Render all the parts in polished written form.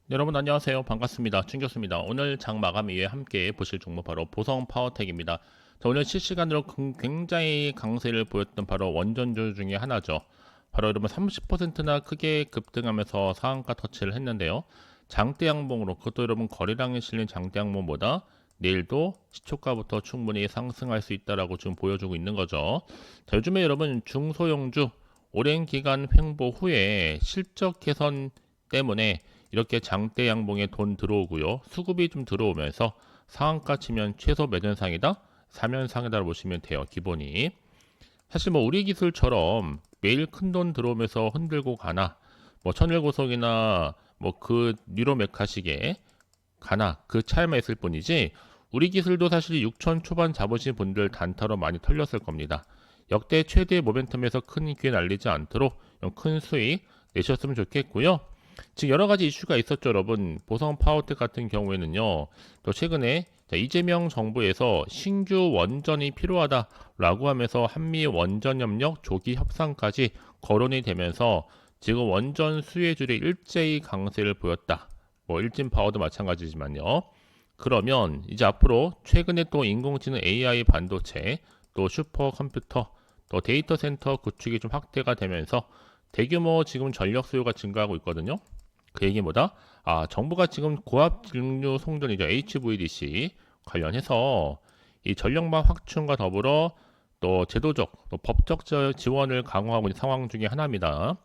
네, 여러분 안녕하세요. 반갑습니다. 충교수입니다. 오늘 장 마감 이후에 함께 보실 종목 바로 보성 파워텍입니다. 자, 오늘 실시간으로 굉장히 강세를 보였던 바로 원전주 중에 하나죠. 바로 여러분 30%나 크게 급등하면서 상한가 터치를 했는데요. 장대 양봉으로 그것도 여러분 거래량이 실린 장대 양봉보다 내일도 시초가부터 충분히 상승할 수 있다라고 지금 보여주고 있는 거죠. 자, 요즘에 여러분 중소형주 오랜 기간 횡보 후에 실적 개선 때문에 이렇게 장대 양봉에 돈 들어오고요. 수급이 좀 들어오면서 상한가 치면 최소 매전상이다, 사면상이다 보시면 돼요. 기본이. 사실 뭐 우리 기술처럼 매일 큰 돈 들어오면서 흔들고 가나, 뭐 천일고속이나 뭐 그 뉴로메카식에 가나 그 차이만 있을 뿐이지 우리 기술도 사실 6천 초반 잡으신 분들 단타로 많이 털렸을 겁니다. 역대 최대 모멘텀에서 큰 기회 날리지 않도록 큰 수익 내셨으면 좋겠고요. 지금 여러 가지 이슈가 있었죠, 여러분. 보성 파워텍 같은 경우에는요, 또 최근에 이재명 정부에서 신규 원전이 필요하다라고 하면서 한미 원전 협력 조기 협상까지 거론이 되면서 지금 원전 수혜줄이 일제히 강세를 보였다. 뭐 일진 파워도 마찬가지지만요. 그러면 이제 앞으로 최근에 또 인공지능 AI 반도체, 또 슈퍼컴퓨터, 또 데이터 센터 구축이 좀 확대가 되면서 대규모 지금 전력 수요가 증가하고 있거든요. 그 얘기 뭐다? 아, 정부가 지금 고압 직류 송전이죠. HVDC 관련해서 이 전력망 확충과 더불어 또 제도적, 또 법적 지원을 강화하고 있는 상황 중에 하나입니다.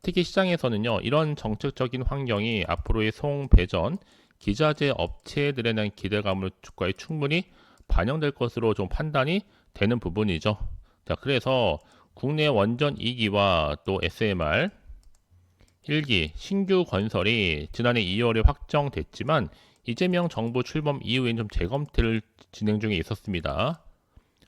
특히 시장에서는요, 이런 정책적인 환경이 앞으로의 송배전, 기자재 업체들에 대한 기대감을 주가에 충분히 반영될 것으로 좀 판단이 되는 부분이죠. 자, 그래서 국내 원전 2기와 또 SMR 1기 신규 건설이 지난해 2월에 확정됐지만 이재명 정부 출범 이후엔 좀 재검토를 진행 중에 있었습니다.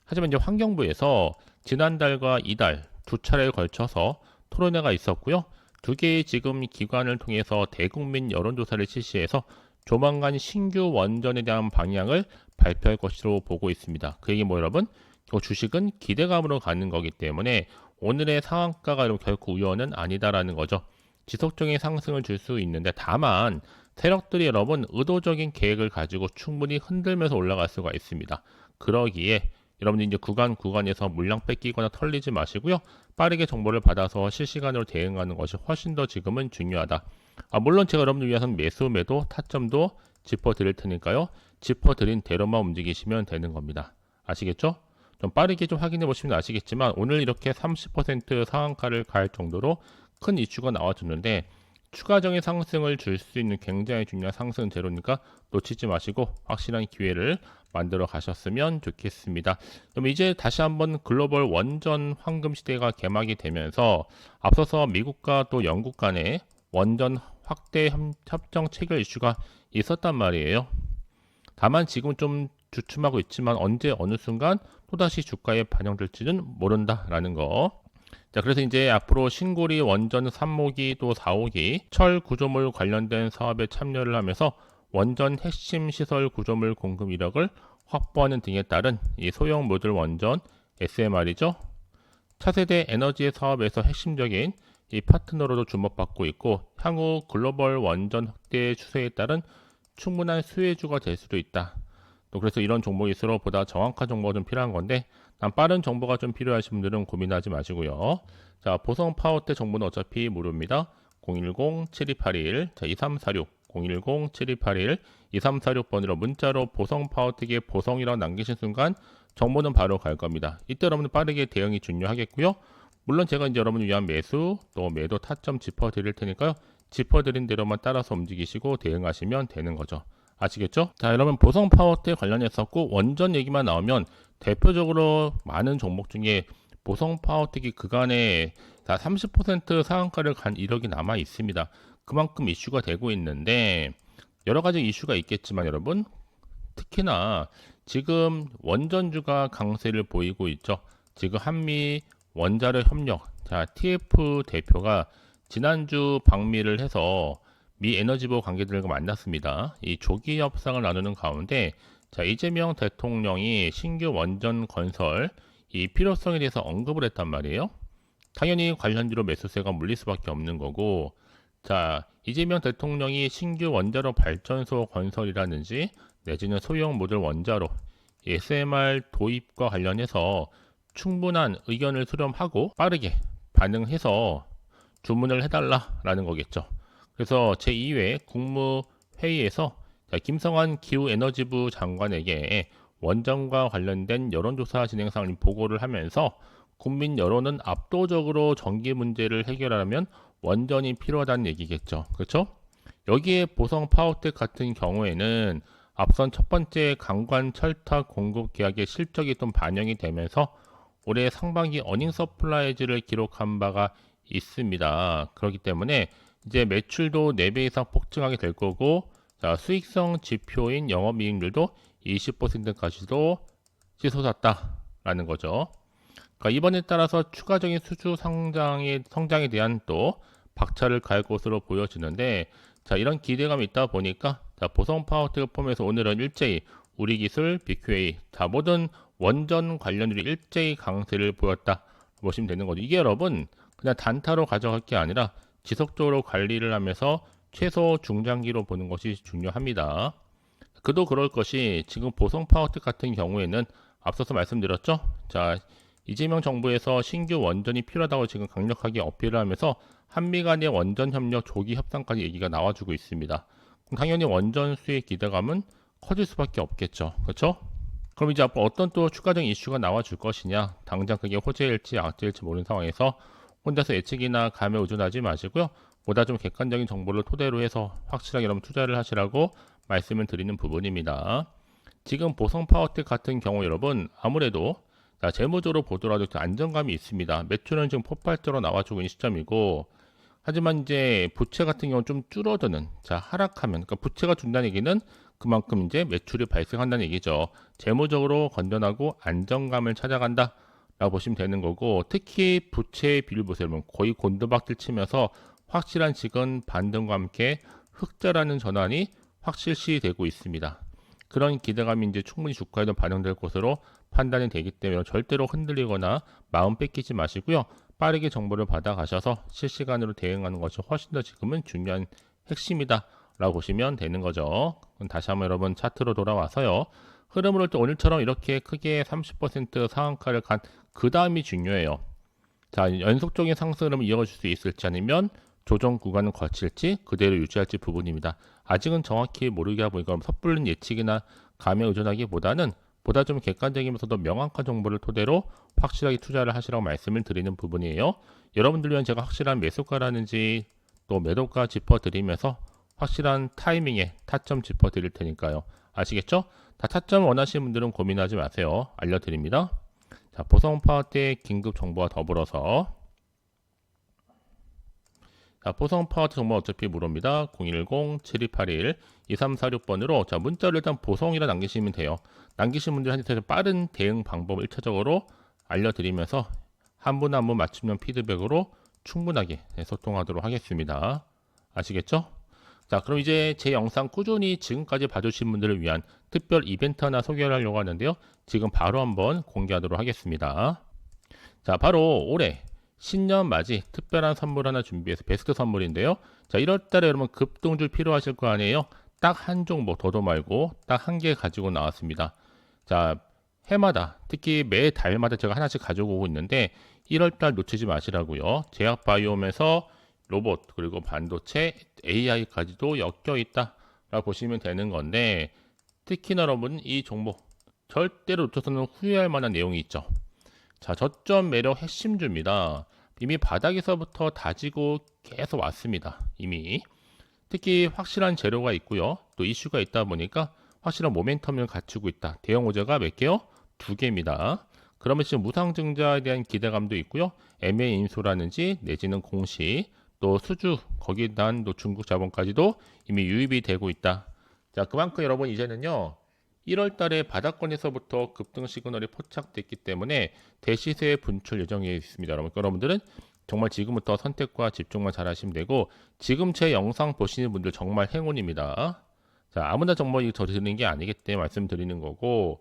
하지만 이제 환경부에서 지난달과 이달 두 차례에 걸쳐서 토론회가 있었고요. 두 개의 지금 기관을 통해서 대국민 여론조사를 실시해서 조만간 신규 원전에 대한 방향을 발표할 것으로 보고 있습니다. 그 얘기 뭐 여러분? 주식은 기대감으로 가는 거기 때문에 오늘의 상한가가 결코 우연은 아니다라는 거죠. 지속적인 상승을 줄 수 있는데 다만 세력들이 여러분 의도적인 계획을 가지고 충분히 흔들면서 올라갈 수가 있습니다. 그러기에 여러분들 이제 구간에서 물량 뺏기거나 털리지 마시고요. 빠르게 정보를 받아서 실시간으로 대응하는 것이 훨씬 더 지금은 중요하다. 물론 제가 여러분들 위해서는 매수, 매도, 타점도 짚어드릴 테니까요. 짚어드린 대로만 움직이시면 되는 겁니다. 아시겠죠? 좀 빠르게 좀 확인해 보시면 아시겠지만 오늘 이렇게 30% 상한가를 갈 정도로 큰 이슈가 나와줬는데 추가적인 상승을 줄 수 있는 굉장히 중요한 상승 재료니까 놓치지 마시고 확실한 기회를 만들어 가셨으면 좋겠습니다. 그럼 이제 다시 한번 글로벌 원전 황금 시대가 개막이 되면서 앞서서 미국과 또 영국 간의 원전 확대 협정 체결 이슈가 있었단 말이에요. 다만 지금 좀 주춤하고 있지만 언제 어느 순간 또다시 주가에 반영될지는 모른다라는 거. 자, 그래서 이제 앞으로 신고리 원전 3호기 또 4호기 철 구조물 관련된 사업에 참여를 하면서 원전 핵심 시설 구조물 공급 이력을 확보하는 등에 따른 이 소형 모듈 원전 SMR이죠. 차세대 에너지 사업에서 핵심적인 이 파트너로도 주목받고 있고 향후 글로벌 원전 확대 추세에 따른 충분한 수혜주가 될 수도 있다. 또 그래서 이런 종목일수록 보다 정확한 정보가 좀 필요한 건데 난 빠른 정보가 좀 필요하신 분들은 고민하지 마시고요. 자, 보성 파워텍 정보는 어차피 무료입니다. 010-7281 2346 010-7281 2346번으로 문자로 보성 파워텍의 보성이라고 남기신 순간 정보는 바로 갈 겁니다. 이때 여러분들 빠르게 대응이 중요하겠고요. 물론 제가 이제 여러분을 위한 매수 또 매도 타점 짚어 드릴 테니까요. 짚어 드린 대로만 따라서 움직이시고 대응하시면 되는 거죠. 아시겠죠? 자, 여러분 보성 파워텍 관련해서 꼭 원전 얘기만 나오면 대표적으로 많은 종목 중에 보성 파워텍이 그간에 다 30% 상한가를 간 이력이 남아 있습니다. 그만큼 이슈가 되고 있는데 여러 가지 이슈가 있겠지만 여러분 특히나 지금 원전주가 강세를 보이고 있죠. 지금 한미 원자력 협력, 자 TF 대표가 지난주 방미를 해서 미 에너지부 관계들과 만났습니다. 이 조기 협상을 나누는 가운데 자 이재명 대통령이 신규 원전 건설 이 필요성에 대해서 언급을 했단 말이에요. 당연히 관련주로 매수세가 물릴 수밖에 없는 거고 자, 이재명 대통령이 신규 원자로 발전소 건설이라든지 내지는 소형 모듈 원자로 SMR 도입과 관련해서 충분한 의견을 수렴하고 빠르게 반응해서 주문을 해달라라는 거겠죠. 그래서 제2회 국무회의에서 김성환 기후에너지부 장관에게 원전과 관련된 여론조사 진행 상을 보고를 하면서 국민 여론은 압도적으로 전기 문제를 해결하려면 원전이 필요하다는 얘기겠죠. 그렇죠? 여기에 보성 파워텍 같은 경우에는 앞선 첫 번째 강관 철탑 공급 계약의 실적이 좀 반영이 되면서 올해 상반기 어닝 서플라이즈를 기록한 바가 있습니다. 그렇기 때문에 이제 매출도 4배 이상 폭증하게 될 거고, 자, 수익성 지표인 영업이익률도 20%까지도 치솟았다라는 거죠. 그러니까 이번에 따라서 추가적인 수주 성장에 대한 또 박차를 가할 것으로 보여지는데, 자, 이런 기대감이 있다 보니까 자, 보성 파워텍을 포함해서 오늘은 일제히 우리 기술 BQA, 자, 모든 원전 관련주로 일제히 강세를 보였다 보시면 되는 거죠. 이게 여러분 그냥 단타로 가져갈 게 아니라 지속적으로 관리를 하면서 최소 중장기로 보는 것이 중요합니다. 그도 그럴 것이 지금 보성 파워텍 같은 경우에는 앞서서 말씀드렸죠. 자, 이재명 정부에서 신규 원전이 필요하다고 지금 강력하게 어필을 하면서 한미 간의 원전 협력 조기 협상까지 얘기가 나와주고 있습니다. 그럼 당연히 원전 수의 기대감은 커질 수밖에 없겠죠. 그렇죠? 그럼 이제 앞으로 어떤 또 추가적인 이슈가 나와줄 것이냐, 당장 그게 호재일지 악재일지 모르는 상황에서 혼자서 예측이나 감에 의존하지 마시고요. 보다 좀 객관적인 정보를 토대로 해서 확실하게 여러분 투자를 하시라고 말씀을 드리는 부분입니다. 지금 보성 파워텍 같은 경우 여러분 아무래도 자, 재무적으로 보더라도 안정감이 있습니다. 매출은 지금 폭발적으로 나와주고 있는 시점이고, 하지만 이제 부채 같은 경우는 좀 줄어드는, 자, 하락하면, 그러니까 부채가 준다는 얘기는 그만큼 이제 매출이 발생한다는 얘기죠. 재무적으로 건전하고 안정감을 찾아간다 라고 보시면 되는 거고, 특히 부채 비율 보세요. 여러분 거의 곤두박질 치면서 확실한 지금 반등과 함께 흑자라는 전환이 확실시되고 있습니다. 그런 기대감이 이제 충분히 주가에도 반영될 것으로 판단이 되기 때문에 절대로 흔들리거나 마음 뺏기지 마시고요. 빠르게 정보를 받아가셔서 실시간으로 대응하는 것이 훨씬 더 지금은 중요한 핵심이다 라고 보시면 되는 거죠. 그럼 다시 한번 여러분 차트로 돌아와서요. 흐름을 또 오늘처럼 이렇게 크게 30% 상한가를 간 그 다음이 중요해요. 자, 연속적인 상승 흐름을 이어줄 수 있을지 아니면 조정 구간을 거칠지 그대로 유지할지 부분입니다. 아직은 정확히 모르게 하고 보니까 섣불른 예측이나 감에 의존하기보다는 보다 좀 객관적이면서도 명확한 정보를 토대로 확실하게 투자를 하시라고 말씀을 드리는 부분이에요. 여러분들 위한 제가 확실한 매수가라는지 또 매도가 짚어드리면서 확실한 타이밍에 타점 짚어드릴 테니까요. 아시겠죠? 다 타점 원하시는 분들은 고민하지 마세요. 알려드립니다. 자, 보성 파워텍 긴급 정보와 더불어서 자, 보성 파워텍 정보 어차피 물어봅니다. 010-7281-2346번으로 자, 문자를 일단 보성이라 남기시면 돼요. 남기신 분들한테 빠른 대응 방법 1차적으로 알려드리면서 한 분 한 분 맞춤형 피드백으로 충분하게 소통하도록 하겠습니다. 아시겠죠? 자, 그럼 이제 제 영상 꾸준히 지금까지 봐주신 분들을 위한 특별 이벤트 하나 소개를 하려고 하는데요. 지금 바로 한번 공개하도록 하겠습니다. 자, 바로 올해 신년 맞이 특별한 선물 하나 준비해서 베스트 선물인데요. 자, 1월달에 여러분 급등주 필요하실 거 아니에요? 딱 한 종목 더도 말고 딱 한 개 가지고 나왔습니다. 자, 해마다 특히 매 달마다 제가 하나씩 가지고 오고 있는데 1월달 놓치지 마시라고요. 제약바이옴에서 로봇 그리고 반도체 AI까지도 엮여 있다라고 보시면 되는 건데 특히나 여러분 이 종목 절대로 놓쳐서는 후회할 만한 내용이 있죠. 자, 저점 매력 핵심주입니다. 이미 바닥에서부터 다지고 계속 왔습니다. 이미 특히 확실한 재료가 있고요. 또 이슈가 있다 보니까 확실한 모멘텀을 갖추고 있다. 대형 호재가 몇 개요? 2개입니다. 그러면 지금 무상증자에 대한 기대감도 있고요. MA 인수라든지 내지는 공시 또 수주 거기에 대한 또 중국 자본까지도 이미 유입이 되고 있다. 자, 그만큼 여러분 이제는요. 1월 달에 바닥권에서부터 급등 시그널이 포착됐기 때문에 대시세에 분출 예정에 있습니다. 여러분들은 정말 지금부터 선택과 집중만 잘 하시면 되고 지금 제 영상 보시는 분들 정말 행운입니다. 자, 아무나 정보 이거 저 드리는 게 아니기 때문에 말씀드리는 거고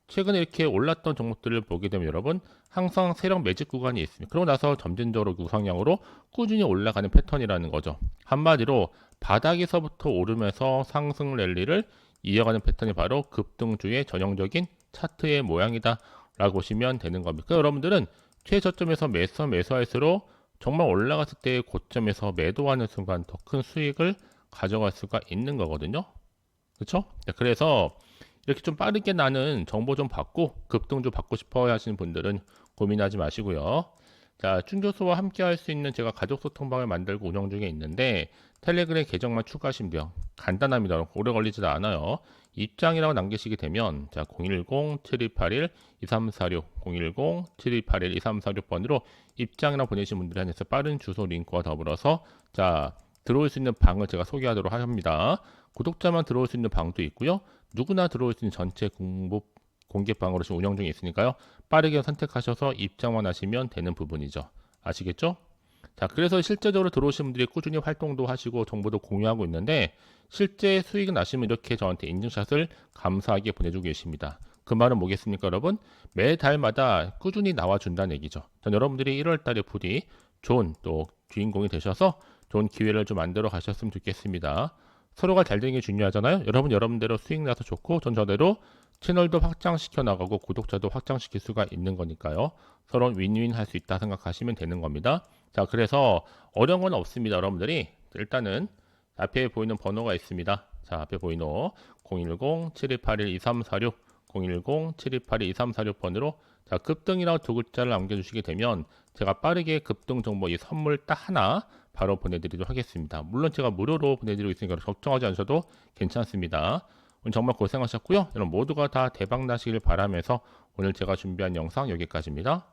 최근에 이렇게 올랐던 종목들을 보게 되면 여러분 항상 세력 매집 구간이 있습니다. 그러고 나서 점진적으로 우상향으로 꾸준히 올라가는 패턴이라는 거죠. 한마디로 바닥에서부터 오르면서 상승 랠리를 이어가는 패턴이 바로 급등주의 전형적인 차트의 모양이다 라고 보시면 되는 겁니다. 그러니까 여러분들은 최저점에서 매수할수록 정말 올라갔을 때의 고점에서 매도하는 순간 더 큰 수익을 가져갈 수가 있는 거거든요. 그렇죠? 그래서 이렇게 좀 빠르게 나는 정보 좀 받고 급등주 받고 싶어 하시는 분들은 고민하지 마시고요. 자, 춘교수와 함께 할 수 있는 제가 가족 소통방을 만들고 운영 중에 있는데 텔레그램 계정만 추가하시면 돼요. 간단합니다. 오래 걸리지도 않아요. 입장이라고 남기시게 되면 자, 010-7281-2346 010-7281-2346번으로 입장이라고 보내신 분들이 한해서 빠른 주소 링크와 더불어서 자, 들어올 수 있는 방을 제가 소개하도록 합니다. 구독자만 들어올 수 있는 방도 있고요. 누구나 들어올 수 있는 전체 공개방으로 지금 운영 중에 있으니까요. 빠르게 선택하셔서 입장만 하시면 되는 부분이죠. 아시겠죠? 자, 그래서 실제적으로 들어오신 분들이 꾸준히 활동도 하시고 정보도 공유하고 있는데 실제 수익 나시면 이렇게 저한테 인증샷을 감사하게 보내주고 계십니다. 그 말은 뭐겠습니까, 여러분? 매달마다 꾸준히 나와준다는 얘기죠. 전 여러분들이 1월 달에 부디 좋은 또 주인공이 되셔서 좋은 기회를 좀 만들어 가셨으면 좋겠습니다. 서로가 잘 되는 게 중요하잖아요. 여러분대로 수익 나서 좋고 전 저대로 채널도 확장시켜 나가고 구독자도 확장시킬 수가 있는 거니까요. 서로 윈윈 할 수 있다 생각하시면 되는 겁니다. 자, 그래서 어려운 건 없습니다. 여러분들이 일단은 앞에 보이는 번호가 있습니다. 자, 앞에 보이는 010-7281-2346 010-7281-2346번으로 자, 급등이라고 두 글자를 남겨주시게 되면 제가 빠르게 급등 정보 이 선물 딱 하나 바로 보내드리도록 하겠습니다. 물론 제가 무료로 보내드리고 있으니까 걱정하지 않으셔도 괜찮습니다. 오늘 정말 고생하셨고요. 여러분 모두가 다 대박 나시길 바라면서 오늘 제가 준비한 영상 여기까지입니다.